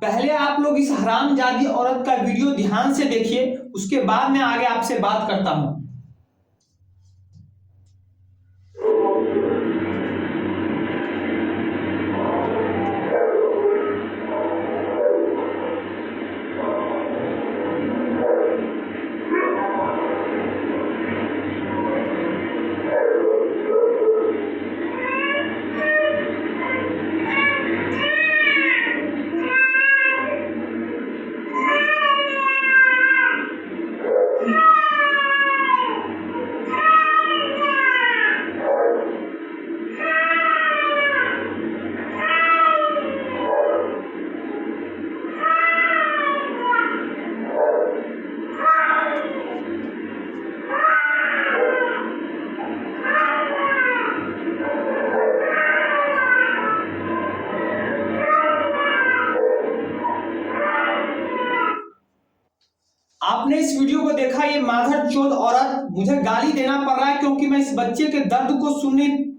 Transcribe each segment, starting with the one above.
पहले आप लोग इस हरामजादी औरत का वीडियो ध्यान से देखिए, उसके बाद मैं आगे आपसे बात करता हूं। आपने इस वीडियो को देखा, ये माधरचोद औरत मुझे गाली देना पड़ रहा है क्योंकि मैं इस बच्चे के दर्द को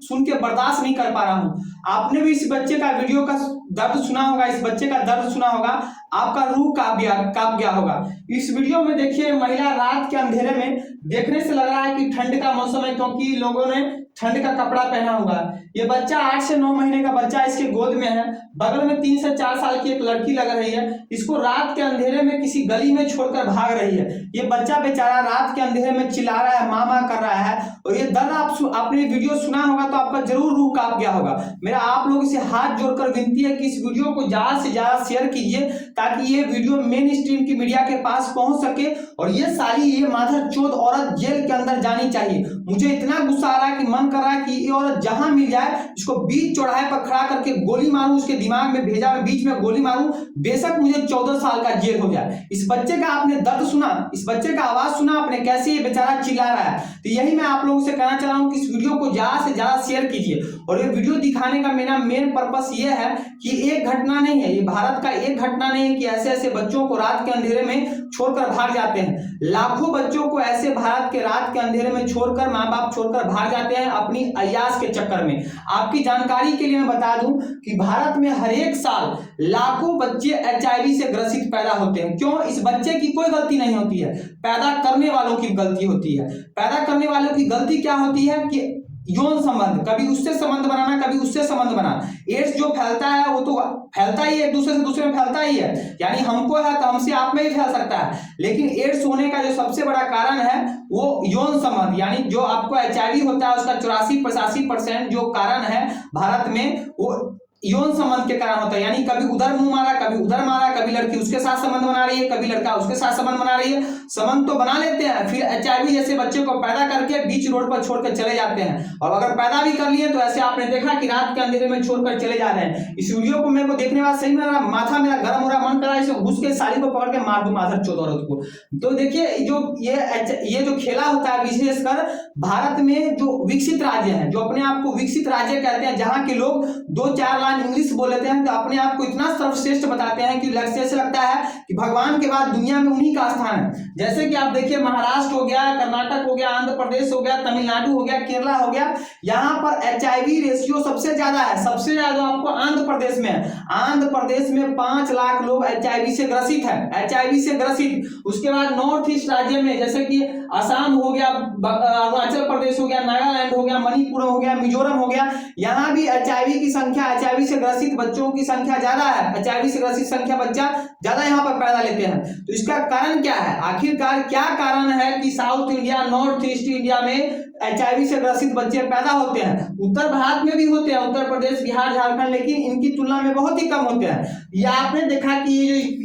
सुन के बर्दाश्त नहीं कर पा रहा हूं। आपने भी इस बच्चे का वीडियो का दर्द सुना होगा, इस बच्चे का दर्द सुना होगा, आपका रूह कांप गया होगा। इस वीडियो में देखिए, महिला रात के अंधेरे में, देखने से लग रहा है कि ठंड का मौसम है क्योंकि लोगों ने ठंड का कपड़ा पहना हुआ है। ये बच्चा 8 से 9 महीने का बच्चा इसके गोद में है। बगल में 3 से 4 साल की एक लड़की लग रही है। इसको रात के अंधेरे में किसी गली में छोड़कर भाग रही है। ये बच्चा बेचारा रात के अंधेरे में चिल्ला रहा है, मामा कर रहा है। और ये दर्द आपने वीडियो सुना होगा तो आपका जरूर रूह कांप गया होगा। मेरा आप लोगों से हाथ जोड़कर विनती है कि इस वीडियो को ज्यादा से ज्यादा शेयर कीजिए ताकि ये वीडियो मेन स्ट्रीम की मीडिया के पास पहुंच सके और ये माधरचोद औरत जेल के अंदर जानी चाहिए। मुझे इतना गुस्सा आ रहा है कि मन कर रहा है कि ये औरत जहां मिल जाए इसको बीच चौराहे पर खड़ा करके गोली मारूं, उसके दिमाग में भेजा में बीच में गोली मारूं, बेशक मुझे 14 साल का जेल हो जाए। इस बच्चे का आपने दर्द सुना, इस बच्चे का आवाज सुना आपने, कैसे ये बेचारा चिल्ला रहा है। तो यही मैं आप लोगों से कहना चाह रहा हूं कि इस वीडियो को ज्यादा से ज्यादा शेयर कीजिए। और ये वीडियो दिखाने का मेरा मेन पर्पस ये है कि एक घटना नहीं है, ये भारत का एक घटना नहीं है कि ऐसे ऐसे बच्चों को रात के अंधेरे में छोड़कर भाग जाते हैं। लाखों बच्चों को ऐसे भारत के रात के अंधेरे में छोड़कर, माँ बाप छोड़कर भाग जाते हैं अपनी अय्याश के चक्कर में। आपकी जानकारी के लिए मैं बता दूं कि भारत में हर एक साल लाखों बच्चे HIV से ग्रसित पैदा होते हैं। क्यों? इस बच्चे की कोई गलती नहीं होती है, पैदा करने वालों की गलती होती है। पैदा करने वालों की गलती क्या होती है कि यौन संबंध, कभी उससे संबंध बनाना, कभी उससे संबंध बनाना। एड्स जो फैलता है वो तो फैलता ही है, एक दूसरे से दूसरे में फैलता ही है, यानी हमको है तो हमसे आप में भी फैल सकता है। लेकिन एड्स होने का जो सबसे बड़ा कारण है वो यौन संबंध, यानी जो आपको HIV होता है उसका 84-85% जो कारण है भारत में वो यौन संबंध के कारण होता है। यानी कभी उधर मुंह मारा, कभी उधर मारा, कभी लड़की उसके साथ संबंध बना रही है, कभी लड़का उसके साथ संबंध बना रही है। संबंध तो बना लेते हैं, फिर HIV जैसे बच्चे को पैदा करके बीच रोड पर छोड़कर चले जाते हैं। और अगर पैदा भी कर लिए तो ऐसे आपने देखा कि रात के अंधेरे में छोड़कर चले जा रहे हैं। इस वीडियो को मेरे को देखने बाद सही में मेरा माथा मेरा गर्म हो रहा, मन कर रहा है इसे घुस के साली को पकड़ के मार दूं, माधरचोद औरत को। तो देखिए, जो ये जो खेला होता है विशेषकर भारत में जो विकसित राज्य हैं, जो अपने आप को विकसित राज्य कहते हैं, जहां के लोग 2-4 इंग्लिश बोल लेते हैं तो अपने आप को इतना सर्वश्रेष्ठ बताते हैं कि ऐसे लगता है कि भगवान के बाद दुनिया में उन्हीं का स्थान है। जैसे कि आप देखिए, महाराष्ट्र हो गया, कर्नाटक हो गया, आंध्र प्रदेश हो गया, तमिलनाडु हो गया, केरला हो गया, यहाँ पर HIV रेशियो सबसे ज्यादा है। सबसे ज्यादा आपको आंध्र प्रदेश में है। आंध्र प्रदेश में 5 लाख लोग HIV से ग्रसित है, HIV से ग्रसित। उसके बाद नॉर्थ ईस्ट राज्य में जैसे कि असम हो गया, अरुणाचल प्रदेश हो गया, नागालैंड हो गया, मणिपुर हो गया, मिजोरम हो गया, यहाँ भी HIV की संख्या, HIV से ग्रसित बच्चों की संख्या ज्यादा है। HIV से ग्रसित संख्या बच्चा ज्यादा यहाँ पर पैदा लेते हैं। तो इसका कारण क्या है? आखिरकार क्या कारण है कि south India, north east India में HIV से ग्रसित बच्चे पैदा होते हैं? उत्तर भारत में भी होते हैं, उत्तर प्रदेश, बिहार, झारखंड, लेकिन इनकी तुलना में बहुत ही कम होते हैं। ये आपने देखा कि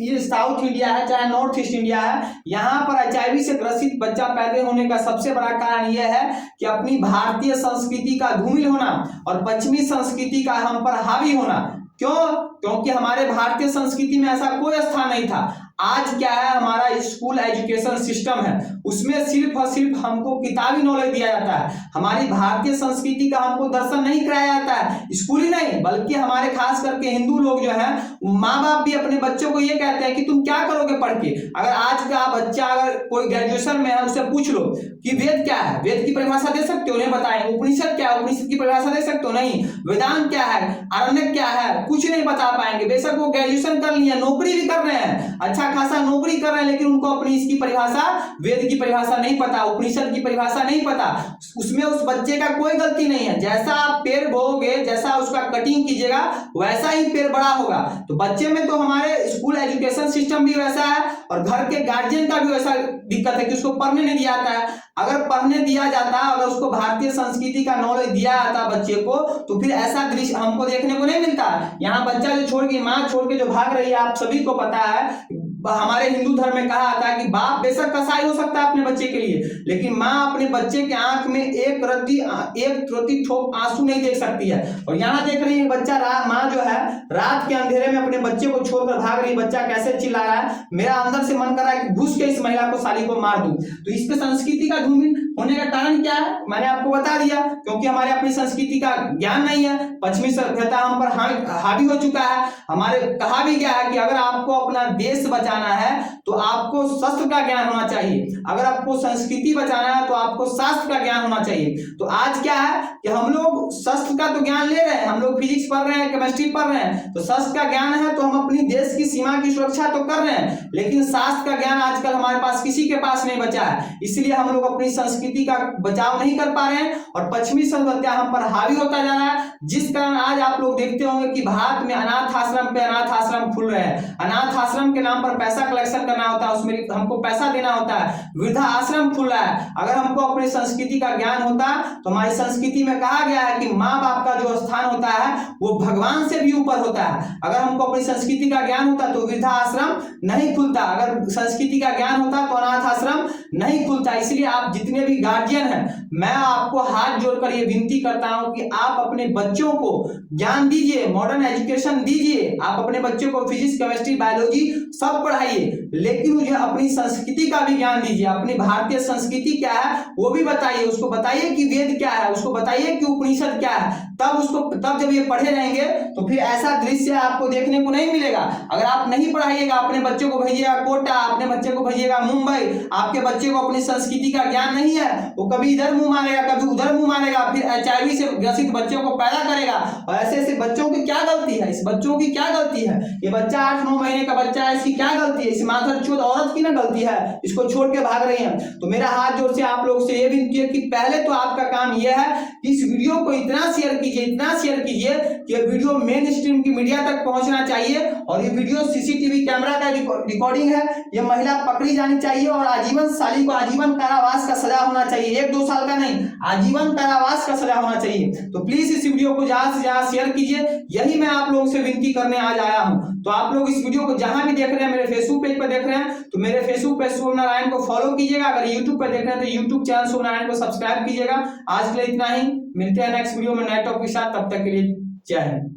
ये साउथ इंडिया है चाहे नॉर्थ ईस्ट इंडिया है, यहाँ पर HIV से ग्रसित बच्चा पैदा होने का सबसे बड़ा कारण यह है कि अपनी भारतीय संस्कृति का धूमिल होना और पश्चिमी संस्कृति का हम पर हावी होना। क्यों? क्योंकि हमारे भारतीय संस्कृति में ऐसा कोई स्थान नहीं था। आज क्या है, हमारा स्कूल एजुकेशन सिस्टम है, उसमें सिर्फ और सिर्फ हमको किताबी नॉलेज दिया जाता है। हमारी भारतीय संस्कृति का हमको दर्शन नहीं कराया जाता है, स्कूल ही नहीं बल्कि हमारे खास करके हिंदू लोग जो है, माँ बाप भी अपने बच्चों को ये कहते हैं कि तुम क्या करोगे पढ़ के। अगर आज का बच्चा अगर कोई ग्रेजुएशन में है, उससे पूछ लो कि वेद क्या है, वेद की परिभाषा दे सकते हो? नहीं बताएं। उपनिषद क्या है, उपनिषद की परिभाषा दे सकते हो? नहीं। वेदांत क्या है, अरण्यक क्या है, कुछ नहीं बता पाएंगे। बेशक वो ग्रेजुएशन कर लिए, नौकरी भी कर रहे हैं, अच्छा खासा नौकरी कर रहे हैं, लेकिन उनको अपनी इसकी परिभाषा, वेद की परिभाषा नहीं पता, उपनिषद की परिभाषा नहीं पता। उसमें उस बच्चे का कोई गलती नहीं है। जैसा आप पेड़ बोओगे, जैसा उसका कटिंग कीजिएगा, वैसा ही पेड़ बड़ा होगा। तो बच्चे में तो हमारे स्कूल एजुकेशन सिस्टम भी वैसा है और घर के गार्जियन का भी वैसा दिक्कत है कि उसको पढ़ने नहीं दिया जाता है। अगर पढ़ने दिया जाता, अगर उसको भारतीय संस्कृति का नॉलेज दिया जाता बच्चे को, तो फिर ऐसा दृश्य हमको देखने को नहीं मिलता। यहाँ बच्चा जो छोड़ के, माँ छोड़ के जो भाग रही है, आप सभी को पता है, हमारे हिंदू धर्म में कहा जाता है कि बाप बेशक कसाई हो सकता है अपने बच्चे के लिए, लेकिन माँ अपने बच्चे के आंख में एक रत्ती ठोक आंसू नहीं देख सकती है। और यहाँ देख रही है बच्चा, माँ जो है रात के अंधेरे में अपने बच्चे को छोड़कर भाग रही है। बच्चा कैसे चिल्ला रहा है, मेरा अंदर से मन कर रहा है कि घुस के इस महिला को, साली को मार दूं। तो इसके संस्कृति का धूमिल होने का कारण क्या है, मैंने आपको बता दिया, क्योंकि हमारे अपनी संस्कृति का ज्ञान नहीं है। पश्चिमी सभ्यता हम पर हावी हो चुका है। हमारे कहा भी गया है कि अगर आपको अपना देश बचाना है तो आपको शस्त्र का ज्ञान होना चाहिए, अगर आपको संस्कृति बचाना है तो आपको शास्त्र का ज्ञान होना चाहिए। तो आज क्या है कि हम लोग शस्त्र का तो ज्ञान ले रहे हैं, हम लोग फिजिक्स पढ़ रहे हैं, केमिस्ट्री पढ़ रहे हैं, तो शस्त्र का ज्ञान है तो हम अपनी देश की सीमा की सुरक्षा तो कर रहे हैं, लेकिन शास्त्र का ज्ञान आजकल हमारे पास किसी के पास नहीं बचा है। इसलिए हम लोग अपनी संस्कृति का बचाव नहीं कर पा रहे हैं और पश्चिमी सभ्यता हम पर हावी होता जा रहा है, जिस कारण आज आप लोग देखते होंगे कि भारत में अनाथ आश्रम पे अनाथ आश्रम खुल रहे हैं। अनाथ आश्रम के नाम पर पैसा कलेक्शन करना होता है, उसमें हमको पैसा देना होता है। वृद्धा आश्रम खुल रहा है। अगर हमको अपनी संस्कृति का ज्ञान होता तो हमारी संस्कृति में कहा गया है कि माँ बाप का जो स्थान होता है वो भगवान से भी ऊपर होता है। अगर हमको अपनी संस्कृति का ज्ञान होता तो वृद्धा आश्रम नहीं खुलता, अगर संस्कृति का ज्ञान होता तो अनाथ आश्रम नहीं खुलता। इसलिए आप जितने भी गार्जियन हैं, मैं आपको हाथ जोड़कर ये विनती करता हूं कि आप अपने बच्चों को ज्ञान दीजिए, मॉडर्न एजुकेशन दीजिए। आप अपने बच्चों को फिजिक्स, केमिस्ट्री, बायोलॉजी सब पढ़ाइए, लेकिन मुझे अपनी संस्कृति का भी ज्ञान दीजिए। अपनी भारतीय संस्कृति क्या है वो भी बताइए, उसको बताइए कि वेद क्या है, उसको बताइए कि उपनिषद क्या है। तब जब ये पढ़े रहेंगे तो फिर ऐसा दृश्य आपको देखने को नहीं मिलेगा। अगर आप नहीं पढ़ाइएगा, अपने बच्चों को भेजिएगा कोटा, अपने बच्चे को भेजिएगा मुंबई, आपके बच्चे को अपनी संस्कृति का ज्ञान नहीं है, वो कभी इधर मुंह मारेगा, कभी उधर मुंह मारेगा, फिर HIV से ग्रसित बच्चों को पैदा करेगा। और ऐसे बच्चों की क्या गलती है, इस बच्चों की क्या गलती है? ये बच्चा 8-9 महीने का बच्चा है, इसकी क्या गलती है? इस माथरचोद औरत की ना गलती है, इसको छोड़ के भाग रही है। तो मेरा हाथ जोड़ से आप लोग से ये विनती है कि पहले तो आपका काम यह है कि इस वीडियो को इतना शेयर कीजिए, इतना शेयर कीजिए कि वीडियो मेन स्ट्रीम की मीडिया तक पहुंचना चाहिए। और ये वीडियो CCTV कैमरा का रिकॉर्डिंग है, ये महिला पकड़ी जानी चाहिए और आजीवन साली को आजीवन कारावास का सजा होना चाहिए, 1-2 साल का नहीं, आजीवन कारावास का सजा होना चाहिए। तो प्लीज इस वीडियो को ज्यादा से ज्यादा शेयर कीजिए, यही मैं आप लोगों से विनती करने आज आया हूं। तो आप लोग इस वीडियो को जहां भी देख रहे हैं, मेरे फेसबुक पेज पर देख रहे हैं तो मेरे फेसबुक पेज सोम नारायण को फॉलो कीजिएगा, अगर यूट्यूब पर देख रहे हैं तो यूट्यूब चैनल सोम नारायण को सब्सक्राइब कीजिएगा। आज के लिए इतना ही, मिलते हैं नेक्स्ट वीडियो में नए टॉपिक के साथ, तब तक के लिए जय हिंद।